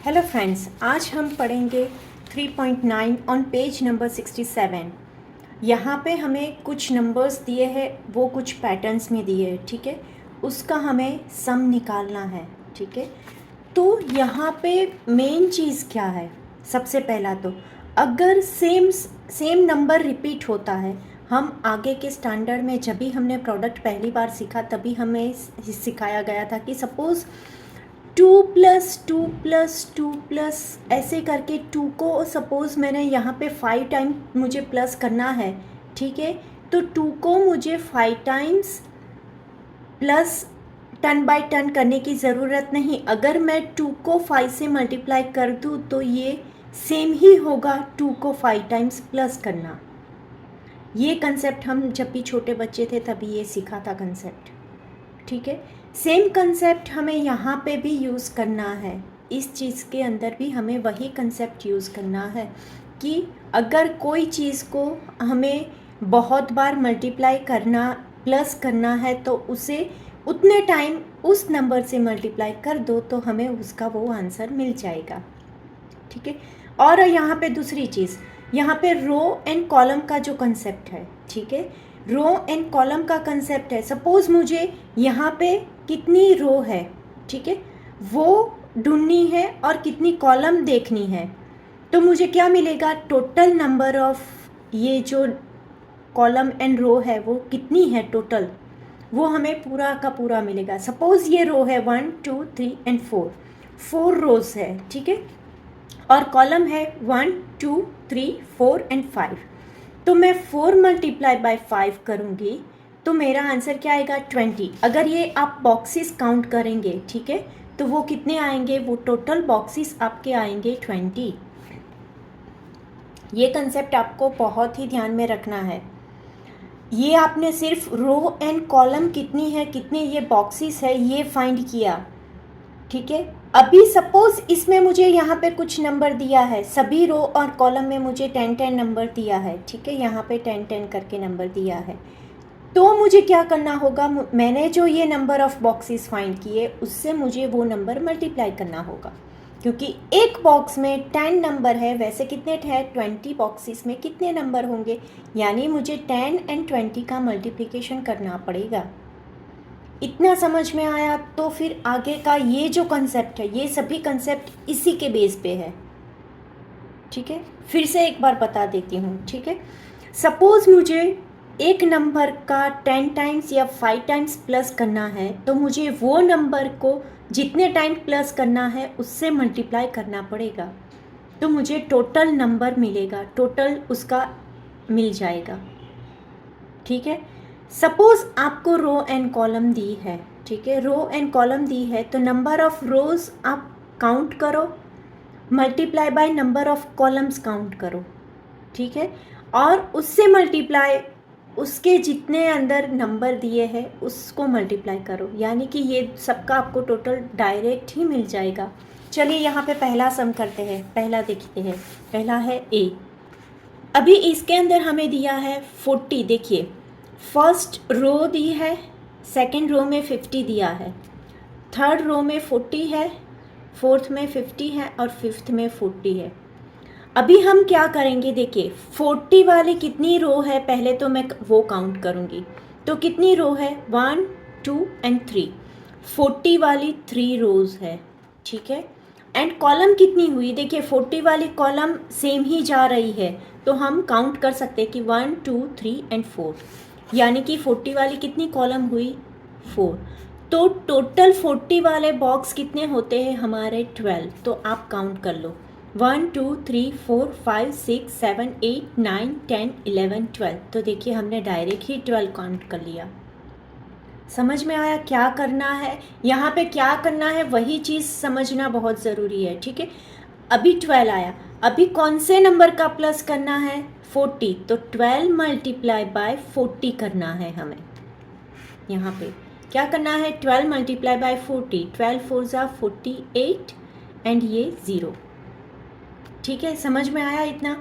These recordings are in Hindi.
हेलो फ्रेंड्स, आज हम पढ़ेंगे 3.9 ऑन पेज नंबर 67। यहाँ पे हमें कुछ नंबर्स दिए हैं, वो कुछ पैटर्न्स में दिए हैं, ठीक है। उसका हमें सम निकालना है, ठीक है। तो यहाँ पे मेन चीज़ क्या है? सबसे पहला तो अगर सेम नंबर रिपीट होता है, हम आगे के स्टैंडर्ड में जब भी हमने प्रोडक्ट पहली बार सीखा तभी हमें सिखाया गया था कि सपोज़ 2 + 2 + 2 ऐसे करके 2 को सपोज़ मैंने यहाँ पे 5 टाइम मुझे प्लस करना है, ठीक है। तो 2 को मुझे 5 टाइम्स प्लस 10/10 करने की ज़रूरत नहीं। अगर मैं 2 को 5 से मल्टीप्लाई कर दूँ तो ये सेम ही होगा 2 को 5 टाइम्स प्लस करना। ये कंसेप्ट हम जब भी छोटे बच्चे थे तभी ये सीखा था कंसेप्ट, ठीक है। सेम कंसेप्ट हमें यहाँ पे भी यूज़ करना है। इस चीज़ के अंदर भी हमें वही कंसेप्ट यूज़ करना है कि अगर कोई चीज़ को हमें बहुत बार मल्टीप्लाई करना प्लस करना है तो उसे उतने टाइम उस नंबर से मल्टीप्लाई कर दो तो हमें उसका वो आंसर मिल जाएगा, ठीक है। और यहाँ पे दूसरी चीज़, यहाँ पे रो एंड कॉलम का जो कंसेप्ट है, ठीक है। रो एंड कॉलम का कंसेप्ट है, सपोज़ मुझे यहाँ पे कितनी रो है, ठीक है, वो ढूंढनी है और कितनी कॉलम देखनी है। तो मुझे क्या मिलेगा? टोटल नंबर ऑफ ये जो कॉलम एंड रो है वो कितनी है टोटल, वो हमें पूरा का पूरा मिलेगा। सपोज़ ये रो है 1 2 3 एंड 4 रोज़ है, ठीक है। और कॉलम है 1 2 3 4 एंड 5। तो मैं 4 × 5 करूँगी तो मेरा आंसर क्या आएगा? 20। अगर ये आप बॉक्सेस काउंट करेंगे, ठीक है, तो वो कितने आएंगे? वो टोटल बॉक्सेस आपके आएंगे 20। ये कंसेप्ट आपको बहुत ही ध्यान में रखना है। ये आपने सिर्फ रो एंड कॉलम कितनी है, कितने ये बॉक्सेस है, ये फाइंड किया, ठीक है। अभी सपोज इसमें मुझे यहाँ पे कुछ नंबर दिया है, सभी रो और कॉलम में मुझे 10-10 नंबर दिया है, ठीक है। यहाँ पे 10-10 करके नंबर दिया है। तो मुझे क्या करना होगा? मैंने जो ये नंबर ऑफ बॉक्सेस फाइंड किए उससे मुझे वो नंबर मल्टीप्लाई करना होगा, क्योंकि एक बॉक्स में 10 नंबर है, वैसे कितने है? 20 बॉक्सेस में कितने नंबर होंगे? यानी मुझे 10 एंड 20 का मल्टीप्लिकेशन करना पड़ेगा। इतना समझ में आया? तो फिर आगे का ये जो कंसेप्ट है, ये सभी कंसेप्ट इसी के बेस पे है, ठीक है। फिर से एक बार बता देती हूँ, ठीक है। सपोज मुझे एक नंबर का 10 टाइम्स या 5 टाइम्स प्लस करना है तो मुझे वो नंबर को जितने टाइम प्लस करना है उससे मल्टीप्लाई करना पड़ेगा, तो मुझे टोटल नंबर मिलेगा, टोटल उसका मिल जाएगा, ठीक है। सपोज़ आपको रो एंड कॉलम दी है, ठीक है, रो एंड कॉलम दी है, तो नंबर ऑफ़ रोज़ आप काउंट करो, multiply by number of columns count करो, ठीक है। और उससे मल्टीप्लाई उसके जितने अंदर नंबर दिए हैं उसको मल्टीप्लाई करो, यानी कि ये सबका आपको टोटल डायरेक्ट ही मिल जाएगा। चलिए यहाँ पे पहला सम करते हैं, पहला देखते हैं। पहला है ए। अभी इसके अंदर हमें दिया है 40। देखिए, फर्स्ट रो दी है, सेकंड रो में 50 दिया है, थर्ड रो में 40 है, फोर्थ में 50 है और फिफ्थ में 40 है। अभी हम क्या करेंगे? देखिए 40 वाली कितनी रो है पहले तो मैं वो काउंट करूँगी। तो कितनी रो है? 1 2 एंड 3। 40 वाली 3 रोज़ है, ठीक है। एंड कॉलम कितनी हुई? देखिए 40 वाली कॉलम सेम ही जा रही है, तो हम काउंट कर सकते हैं कि 1 2 3 एंड 4, यानी कि 40 वाली कितनी कॉलम हुई? 4। तो टोटल 40 वाले बॉक्स कितने होते हैं हमारे? 12। तो आप काउंट कर लो, 1 2 3 4 5 6 7 8 9 10 11 12। तो देखिए हमने डायरेक्ट ही 12 काउंट कर लिया। समझ में आया क्या करना है? यहाँ पे क्या करना है वही चीज़ समझना बहुत ज़रूरी है, ठीक है। अभी 12 आया, अभी कौन से नंबर का प्लस करना है? 40। तो 12 × 40 करना है हमें। यहाँ पे क्या करना है? 12 × 40। 12 4 ज़ा 48 एंड ये 0, ठीक है। समझ में आया इतना?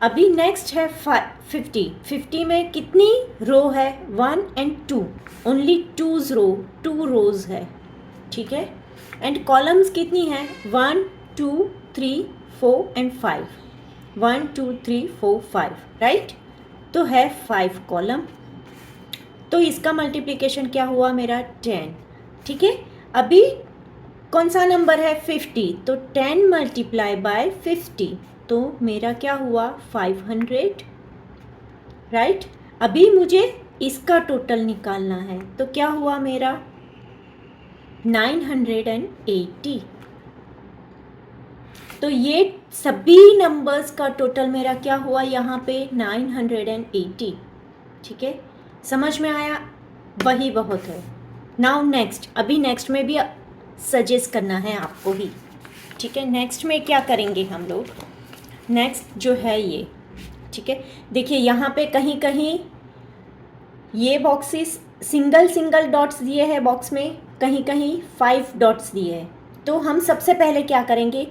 अभी नेक्स्ट है 50। 50 में कितनी रो है? 1 एंड 2, ओनली 2 रोज़ है, ठीक है। एंड कॉलम्स कितनी हैं, 1 2 3 4 एंड 5, 1 2 3 4 5, राइट। तो है 5 कॉलम, तो इसका मल्टीप्लिकेशन क्या हुआ मेरा 10, ठीक है। अभी कौन सा नंबर है 50, तो 10 मल्टीप्लाई बाय 50, तो मेरा क्या हुआ 500, राइट। अभी मुझे इसका टोटल निकालना है, तो क्या हुआ मेरा 980। तो ये सभी नंबर्स का टोटल मेरा क्या हुआ यहाँ पे 980, ठीक है। समझ में आया, वही बहुत है। नाउ नेक्स्ट, अभी नेक्स्ट में भी सजेस्ट करना है आपको ही, ठीक है। नेक्स्ट में क्या करेंगे हम लोग, नेक्स्ट जो है ये, ठीक है। देखिए यहाँ पे कहीं कहीं ये बॉक्सेस सिंगल सिंगल डॉट्स दिए हैं बॉक्स में, कहीं कहीं 5 डॉट्स दिए हैं। तो हम सबसे पहले क्या करेंगे,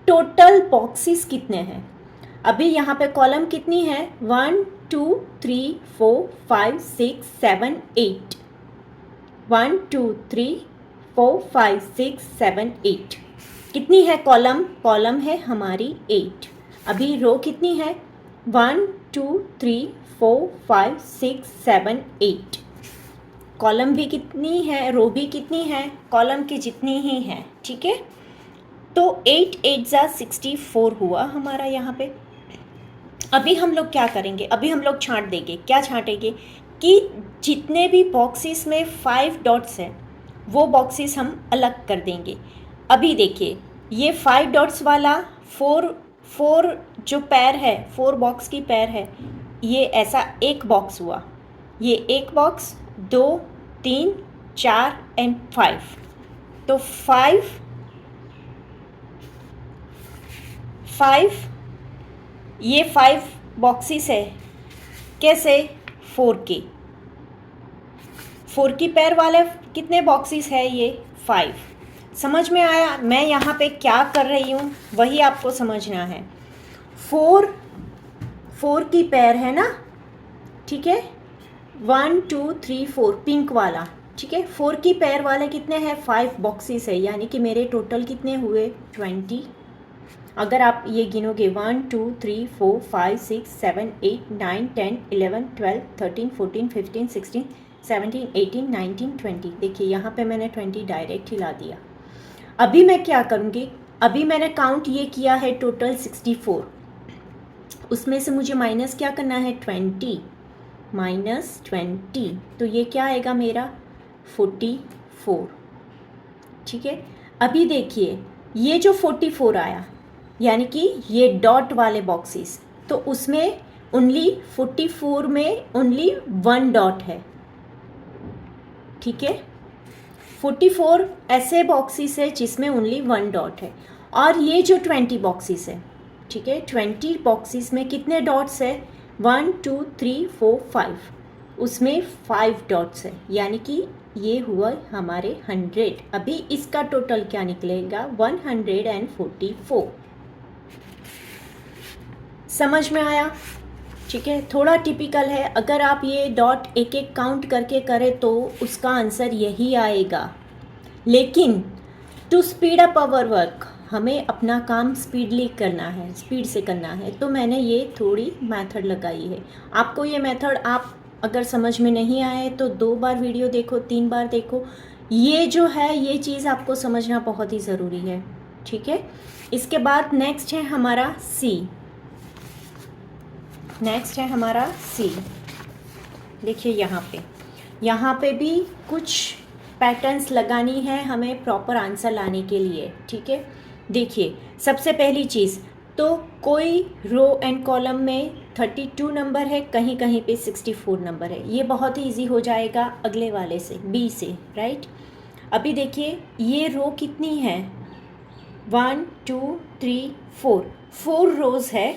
टोटल बॉक्सेस कितने हैं। अभी यहाँ पे कॉलम कितनी है 1 2 3 4 5 6 7 8, 1 2 3 4 5 6 7 8, कितनी है कॉलम, कॉलम है हमारी 8। अभी रो कितनी है 1 2 3 4 5 6 7 8, कॉलम भी कितनी है, रो भी कितनी है, कॉलम की जितनी ही है, ठीक है। तो 8 8 जा 64 हुआ हमारा यहाँ पे। अभी हम लोग क्या करेंगे, अभी हम लोग छांट देंगे, क्या छांटेंगे कि जितने भी बॉक्सेस में 5 डॉट्स हैं वो बॉक्सेस हम अलग कर देंगे। अभी देखिए ये 5 डॉट्स वाला 4 जो पैर है, 4 बॉक्स की पैर है, ये ऐसा एक बॉक्स हुआ, ये एक बॉक्स 2 3 4 एंड 5, तो 5 ये 5 बॉक्सेस है, कैसे 4 की पैर वाले कितने बॉक्सेस है, ये 5। समझ में आया मैं यहाँ पे क्या कर रही हूँ, वही आपको समझना है। 4 की पैर है ना, ठीक है, 1 2 3 4 पिंक वाला, ठीक है। 4 की पैर वाले कितने हैं 5 बॉक्सेस है, यानी कि मेरे टोटल कितने हुए 20। अगर आप ये गिनोगे 1 2 3 4 5 6 7 8 9 10 11 12 13 14 15 16 17 18 19 20, देखिए यहाँ पे मैंने 20 डायरेक्ट हिला दिया। अभी मैं क्या करूँगी, अभी मैंने काउंट ये किया है टोटल 64, उसमें से मुझे माइनस क्या करना है 20 माइनस 20, तो ये क्या आएगा मेरा 44, ठीक है। अभी देखिए ये जो 44 आया, यानी कि ये डॉट वाले बॉक्सेस, तो उसमें ओनली 44 में ओनली 1 डॉट है, ठीक है। 44 ऐसे बॉक्सेस है जिसमें ओनली 1 डॉट है, और ये जो 20 बॉक्सेस है, ठीक है, 20 बॉक्सेस में कितने डॉट्स है 1 2 3 4 5, उसमें 5 डॉट्स है, यानी कि ये हुआ हमारे 100। अभी इसका टोटल क्या निकलेगा 144। समझ में आया, ठीक है। थोड़ा टिपिकल है, अगर आप ये डॉट एक एक काउंट करके करें तो उसका आंसर यही आएगा, लेकिन to speed up our work, हमें अपना काम स्पीडली करना है, स्पीड से करना है, तो मैंने ये थोड़ी मेथड लगाई है। आपको ये मेथड आप अगर समझ में नहीं आए तो 2 बार वीडियो देखो, 3 बार देखो, ये जो है ये चीज़ आपको समझना बहुत ही ज़रूरी है, ठीक है। इसके बाद नेक्स्ट है हमारा सी, नेक्स्ट है हमारा सी। देखिए यहाँ पे भी कुछ पैटर्न्स लगानी है हमें प्रॉपर आंसर लाने के लिए, ठीक है। देखिए सबसे पहली चीज़ तो कोई रो एंड कॉलम में 32 नंबर है, कहीं कहीं पे 64 नंबर है, ये बहुत ही इजी हो जाएगा अगले वाले से, बी से, राइट। अभी देखिए ये रो कितनी है 1 2 3 4 रोज़ है,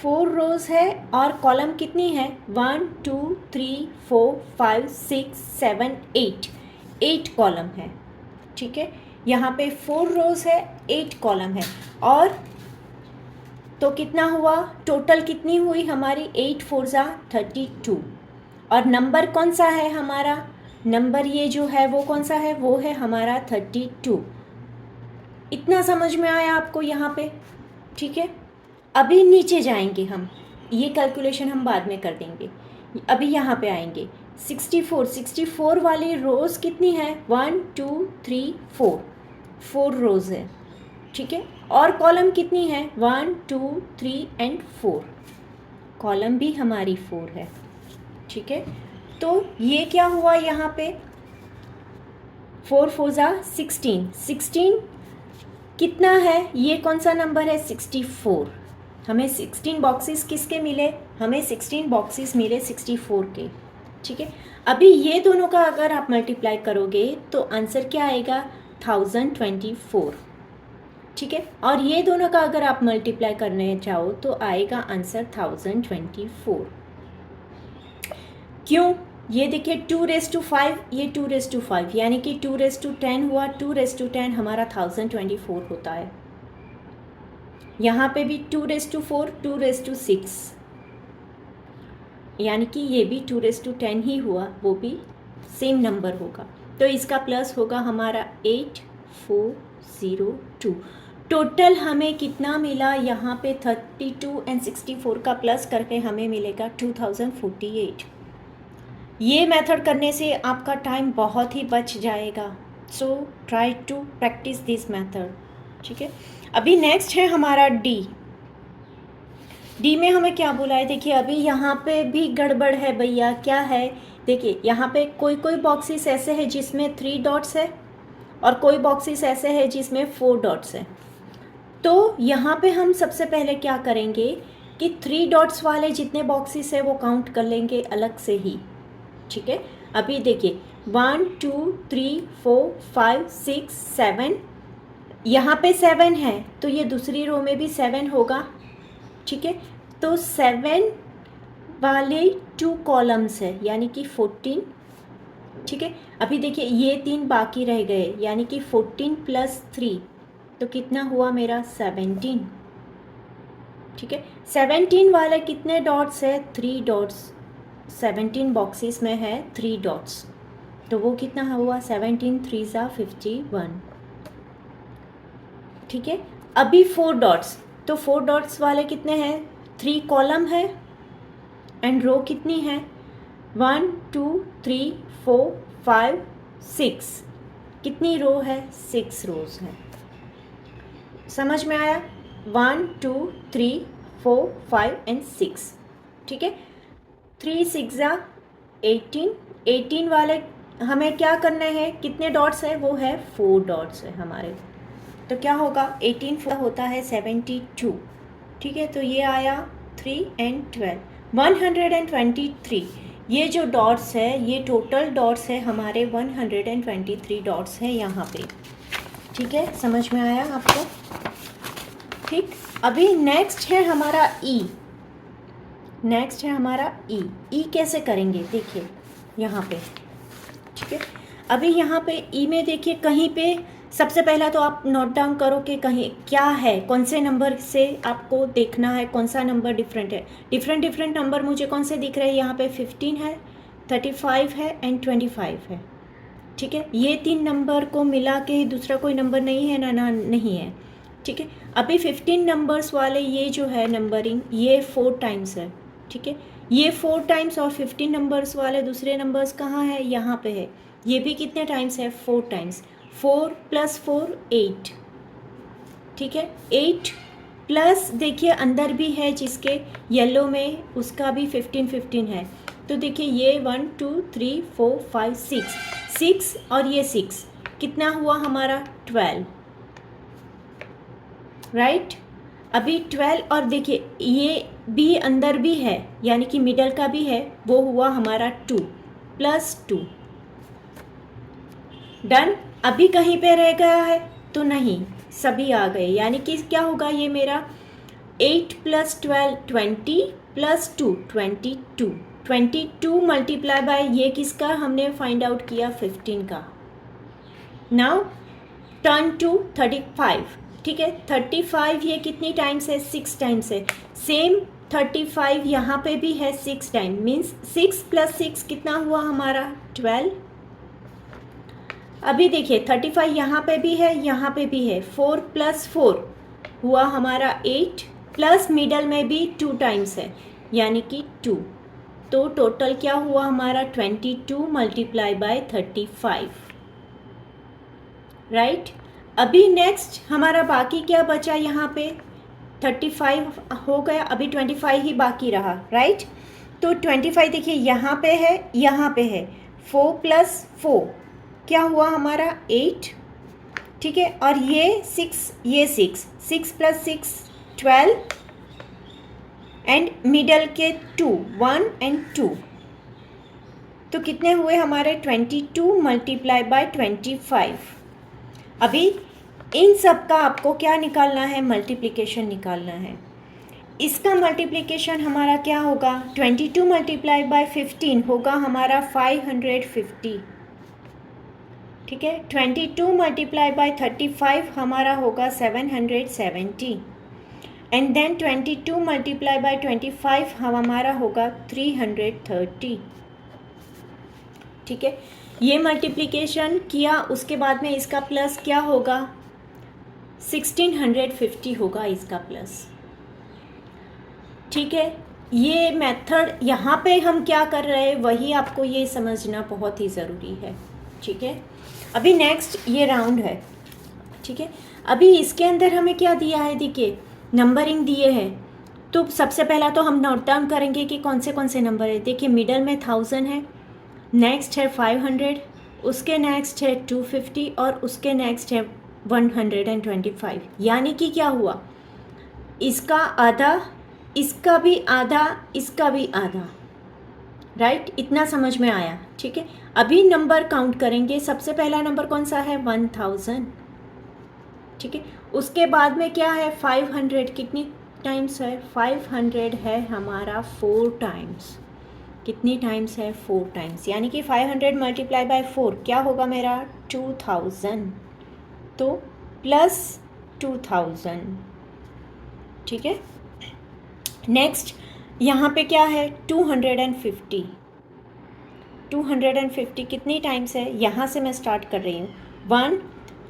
4 रोज़ है, और कॉलम कितनी है 1 2 3 4 5 6 7 8 कॉलम है, ठीक है। यहाँ पे 4 रोज़ है, 8 कॉलम है, और तो कितना हुआ टोटल कितनी हुई हमारी 8 4 जा 32, और नंबर कौन सा है हमारा नंबर ये जो है वो कौन सा है, वो है हमारा 32। इतना समझ में आया आपको यहाँ पे? ठीक है, अभी नीचे जाएंगे हम, ये कैलकुलेशन हम बाद में कर देंगे। अभी यहाँ पे आएंगे 64 वाली रोज़ कितनी है, 1 2 3 4 रोज़ है। ठीक है, और कॉलम कितनी है, 1 2 3 एंड 4, कॉलम भी हमारी 4 है। ठीक है, तो ये क्या हुआ यहाँ पे, 4 4 जा 16 कितना है, ये कौन सा नंबर है, 64। हमें 16 बॉक्सेस किसके मिले, हमें 16 बॉक्सेस मिले 64 के। ठीक है, अभी ये दोनों का अगर आप मल्टीप्लाई करोगे तो आंसर क्या आएगा, 1024। ठीक है, और ये दोनों का अगर आप मल्टीप्लाई करने चाहो तो आएगा आंसर 1024। क्यों, ये देखिए 2⁵, ये 2⁵, यानी कि 2⁻10 हुआ, 2⁻10 हमारा 1024 होता है। यहाँ पे भी 2⁴, 2�6, यानी कि ये भी 2⁻10 ही हुआ, वो भी सेम नंबर होगा। तो इसका प्लस होगा हमारा 8402। टोटल हमें कितना मिला यहाँ पे, 32 एंड 64 का प्लस करके हमें मिलेगा 2048। ये मेथड करने से आपका टाइम बहुत ही बच जाएगा। So try to practise this method. ठीक है, अभी नेक्स्ट है हमारा डी में हमें क्या बोला है, देखिए अभी यहाँ पे भी गड़बड़ है भैया। क्या है, देखिए यहाँ पे कोई बॉक्सेस ऐसे है जिसमें 3 डॉट्स है और कोई बॉक्सेस ऐसे है जिसमें 4 डॉट्स है। तो यहाँ पे हम सबसे पहले क्या करेंगे कि 3 डॉट्स वाले जितने बॉक्सेस है वो काउंट कर लेंगे अलग से ही। ठीक है, अभी देखिए 1 2 3 4 5 6 7, यहाँ पे 7 है तो ये दूसरी रो में भी 7 होगा। ठीक है, तो 7 वाले 2 कॉलम्स है यानी कि 14। ठीक है, अभी देखिए ये 3 बाकी रह गए यानी कि 14 + 3 तो कितना हुआ मेरा, 17। ठीक है, 17 वाले कितने डॉट्स है, 3 डॉट्स। 17 बॉक्सेस में है 3 डॉट्स, तो वो कितना हुआ, 17 3 = 51। ठीक है, अभी 4 डॉट्स, तो 4 डॉट्स वाले कितने हैं, 3 कॉलम है एंड रो कितनी है, 1 2 3 4 5 6, कितनी रो है, 6 रोज है। समझ में आया, 1 2 3 4 5 एंड 6। ठीक है, 3 6 = 18 वाले हमें क्या करना है, कितने डॉट्स है, वो है 4 डॉट्स है हमारे। तो क्या होगा, 18 4 होता है 72। ठीक है, तो ये आया 3 एंड 12, 123। ये जो डॉट्स है ये टोटल डॉट्स है हमारे 123 डॉट्स है यहाँ पे। ठीक है, समझ में आया आपको? ठीक, अभी नेक्स्ट है हमारा ई कैसे करेंगे, देखिए यहाँ पे। ठीक है, अभी यहाँ पे ई में देखिए कहीं पे सबसे पहला तो आप नोट डाउन करो कि कहीं क्या है, कौन से नंबर से आपको देखना है, कौन सा नंबर डिफरेंट है। डिफरेंट नंबर मुझे कौन से दिख रहे हैं, यहाँ पे 15 है, 35 है एंड 25 है। ठीक है, ये 3 नंबर को मिला के दूसरा कोई नंबर नहीं है ना नहीं है। ठीक है, अभी 15 नंबर्स वाले ये जो है नंबरिंग, ये 4 टाइम्स है। ठीक है, ये 4 टाइम्स, और 15 नंबर्स वाले दूसरे नंबर्स कहाँ है, यहाँ पे है। ये भी कितने टाइम्स है, 4 टाइम्स। 4 + 4 8। ठीक है, 8 प्लस देखिए अंदर भी है जिसके येलो में, उसका भी 15 है। तो देखिए ये 1 2 3 4 5 6 और ये 6 कितना हुआ हमारा, 12। राइट, अभी 12 और देखिए ये भी अंदर भी है यानी कि मिडल का भी है, वो हुआ हमारा 2 + 2। डन, अभी कहीं पे रह गया है तो नहीं, सभी आ गए, यानी कि क्या होगा, ये मेरा 8 + 12 20 + 2 22। 22 मल्टीप्लाई बाय ये किसका हमने फाइंड आउट किया, 15 का। Now turn to 35। ठीक है, 35 ये कितनी टाइम्स है, 6 टाइम्स है। सेम 35 यहाँ पे भी है 6 टाइम, मीन्स 6 + 6 कितना हुआ हमारा, 12। अभी देखिए 35 यहाँ पे भी है, यहाँ पे भी है, 4 + 4 हुआ हमारा 8, प्लस मिडल में भी 2 टाइम्स है यानी कि 2, तो टोटल क्या हुआ हमारा 22 × 35, राइट। अभी नेक्स्ट हमारा बाकी क्या बचा यहाँ पे, 35 हो गया, अभी 25 ही बाकी रहा, राइट। तो 25 देखिए यहाँ पे है, यहाँ पे है, 4 + 4 क्या हुआ हमारा 8, ठीक है। और ये 6, ये 6 + 6 12 एंड मिडल के 2 1 और 2, तो कितने हुए हमारे 22 × 25। अभी इन सब का आपको क्या निकालना है, मल्टीप्लिकेशन निकालना है। इसका मल्टीप्लिकेशन हमारा क्या होगा, 22 × 15 होगा हमारा 550, ठीक है। 22 × 35 हमारा होगा 770 एंड देन 22 × 25 हमारा होगा 330, ठीक है। ये मल्टीप्लिकेशन किया, उसके बाद में इसका प्लस क्या होगा, 1650 होगा इसका प्लस, ठीक है। ये मेथड यहाँ पे हम क्या कर रहे हैं वही आपको ये समझना बहुत ही ज़रूरी है, ठीक है। अभी नेक्स्ट ये राउंड है, ठीक है। अभी इसके अंदर हमें क्या दिया है, देखिए नंबरिंग दिए हैं, तो सबसे पहला तो हम नोट डाउन करेंगे कि कौन से नंबर है। देखिए मिडल में 1000 है, नेक्स्ट है 500, उसके नेक्स्ट है 250 और उसके नेक्स्ट है 125, यानी कि क्या हुआ, इसका आधा, इसका भी आधा, इसका भी आधा, राइट। इतना समझ में आया, ठीक है। अभी नंबर काउंट करेंगे, सबसे पहला नंबर कौन सा है, 1000, ठीक है। उसके बाद में क्या है 500, कितनी टाइम्स है, 500 है हमारा 4 टाइम्स, कितनी टाइम्स है, 4 टाइम्स, यानी कि 500 × 4 क्या होगा मेरा 2000, तो प्लस 2000, ठीक है। नेक्स्ट यहाँ पे क्या है 250, 250 कितनी टाइम्स है, यहाँ से मैं स्टार्ट कर रही हूँ, 1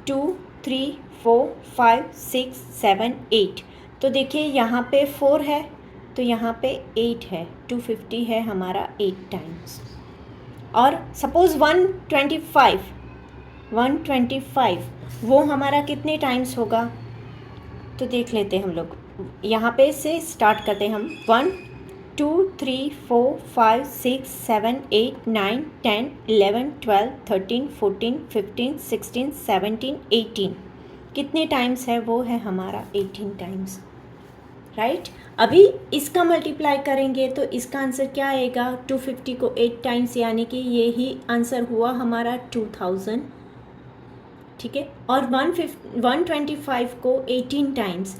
2 3 4 5 6 7 8, तो देखिए यहाँ पे 4 है तो यहाँ पे 8 है, 250 है हमारा 8 टाइम्स। और सपोज़ 125 वो हमारा कितने टाइम्स होगा, तो देख लेते हैं हम लोग, यहाँ पे से स्टार्ट करते हैं हम, 1 2 3 4 5 6 7 8 9 10 11 12 13 14 15 16 17 18, कितने टाइम्स है, वो है हमारा 18 टाइम्स, राइट। अभी इसका मल्टीप्लाई करेंगे तो इसका आंसर क्या आएगा, 250 को 8 टाइम्स, यानी कि ये ही आंसर हुआ हमारा 2000, ठीक है। और 125 को 18 टाइम्स,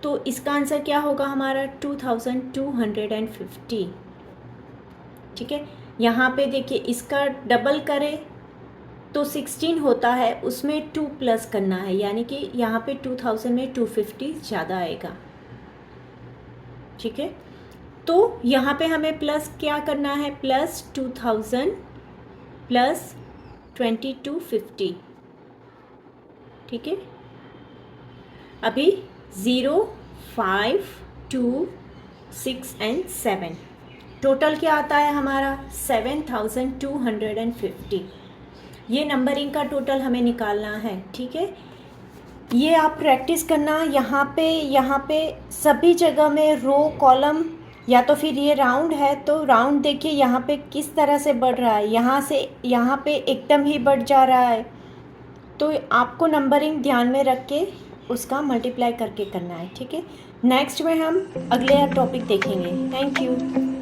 तो इसका आंसर क्या होगा हमारा 2250, ठीक है। यहाँ पे देखिए इसका डबल करें तो 16 होता है, उसमें 2 प्लस करना है, यानी कि यहाँ पे 2000 में 250 ज़्यादा आएगा, ठीक है। तो यहाँ पे हमें प्लस क्या करना है, प्लस 2000 प्लस 2250, ठीक है। अभी 0 5 2 6 एंड 7, टोटल क्या आता है हमारा 7250, ये नंबरिंग का टोटल हमें निकालना है, ठीक है। ये आप प्रैक्टिस करना, यहाँ पे सभी जगह में रो कॉलम, या तो फिर ये राउंड है तो राउंड देखिए यहाँ पे किस तरह से बढ़ रहा है, यहाँ से यहाँ पे एकदम ही बढ़ जा रहा है, तो आपको नंबरिंग ध्यान में रख के उसका मल्टीप्लाई करके करना है, ठीक है। नेक्स्ट में हम अगले टॉपिक देखेंगे। Thank you.